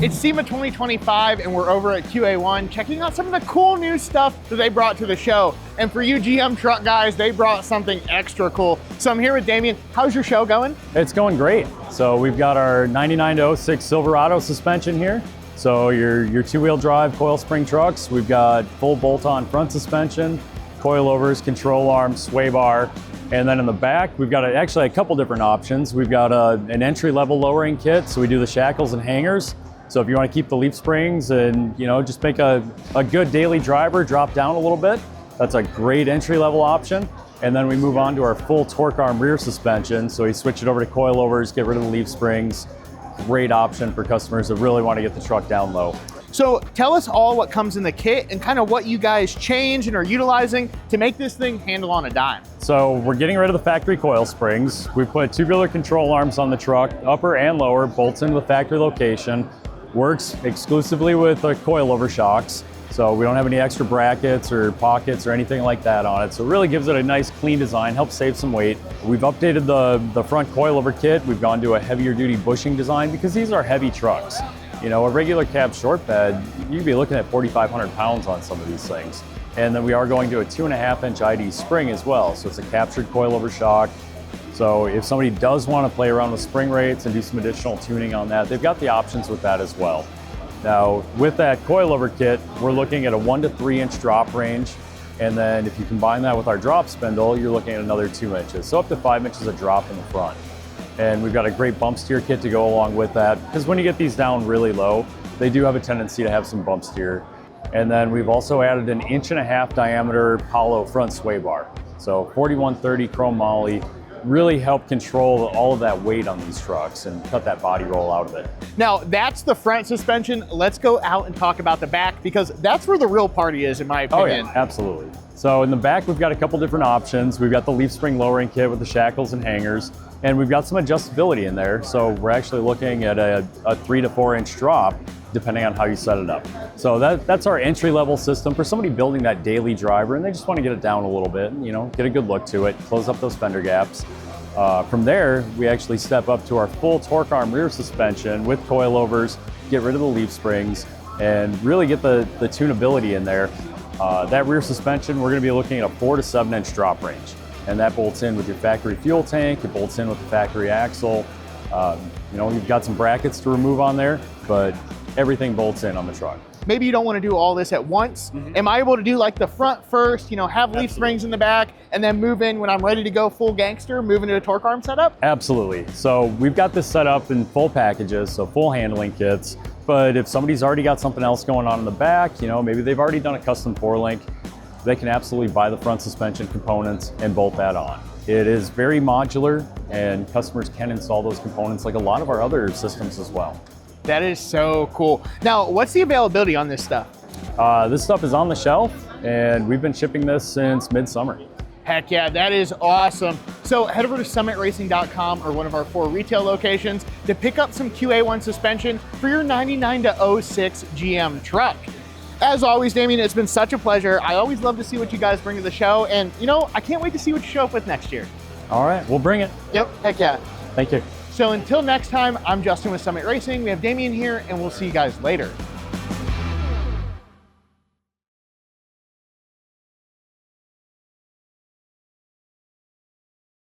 It's SEMA 2025 and we're over at QA1 checking out some of the cool new stuff that they brought to the show. And for you GM truck guys, they brought something extra cool. So I'm here with Damien. How's your show going? It's going great. So we've got our 99 to 06 Silverado suspension here. So your two-wheel drive coil spring trucks. We've got full bolt-on front suspension, coilovers, control arms, sway bar. And then in the back, we've got actually a couple different options. We've got an entry-level lowering kit. So we do the shackles and hangers. So if you want to keep the leaf springs and just make a good daily driver drop down a little bit, that's a great entry-level option. And then we move on to our full torque arm rear suspension. So we switch it over to coilovers, get rid of the leaf springs. Great option for customers that really want to get the truck down low. So tell us all what comes in the kit and kind of what you guys change and are utilizing to make this thing handle on a dime. So we're getting rid of the factory coil springs. We put tubular control arms on the truck, upper and lower, bolts into the factory location. Works exclusively with coilover shocks. So we don't have any extra brackets or pockets or anything like that on it. So it really gives it a nice clean design, helps save some weight. We've updated the front coilover kit. We've gone to a heavier duty bushing design because these are heavy trucks. A regular cab short bed, you'd be looking at 4,500 pounds on some of these things. And then we are going to a 2.5-inch ID spring as well. So it's a captured coilover shock. So if somebody does want to play around with spring rates and do some additional tuning on that, they've got the options with that as well. Now, with that coilover kit, we're looking at a 1 to 3 inch drop range. And then if you combine that with our drop spindle, you're looking at another 2 inches. So up to 5 inches of drop in the front. And we've got a great bump steer kit to go along with that. Because when you get these down really low, they do have a tendency to have some bump steer. And then we've also added an 1.5 inch diameter Palo front sway bar. So 4130 chrome moly. Really help control all of that weight on these trucks and cut that body roll out of it. Now that's the front suspension. Let's go out and talk about the back because that's where the real party is in my opinion. Oh yeah, absolutely. So in the back, we've got a couple different options. We've got the leaf spring lowering kit with the shackles and hangers, and we've got some adjustability in there. So we're actually looking at a 3 to 4 inch drop depending on how you set it up. So that's our entry-level system for somebody building that daily driver and they just want to get it down a little bit and get a good look to it, close up those fender gaps. From there, we actually step up to our full torque arm rear suspension with coilovers, get rid of the leaf springs, and really get the tunability in there. That rear suspension, we're going to be looking at a 4 to 7 inch drop range. And that bolts in with your factory fuel tank, it bolts in with the factory axle. You've got some brackets to remove on there, but everything bolts in on the truck. Maybe you don't want to do all this at once. Am I able to do like the front first, have leaf springs in the back, and then move in when I'm ready to go full gangster, move into a torque arm setup? Absolutely. So we've got this set up in full packages, so full handling kits. But if somebody's already got something else going on in the back, maybe they've already done a custom 4-link, they can absolutely buy the front suspension components and bolt that on. It is very modular and customers can install those components like a lot of our other systems as well. That is so cool. Now, what's the availability on this stuff? This stuff is on the shelf and we've been shipping this since midsummer. Heck yeah, that is awesome. So head over to summitracing.com or one of our 4 retail locations to pick up some QA1 suspension for your 99 to 06 GM truck. As always, Damien, it's been such a pleasure. I always love to see what you guys bring to the show. And I can't wait to see what you show up with next year. All right, we'll bring it. Yep, heck yeah. Thank you. So until next time, I'm Justin with Summit Racing. We have Damien here and we'll see you guys later.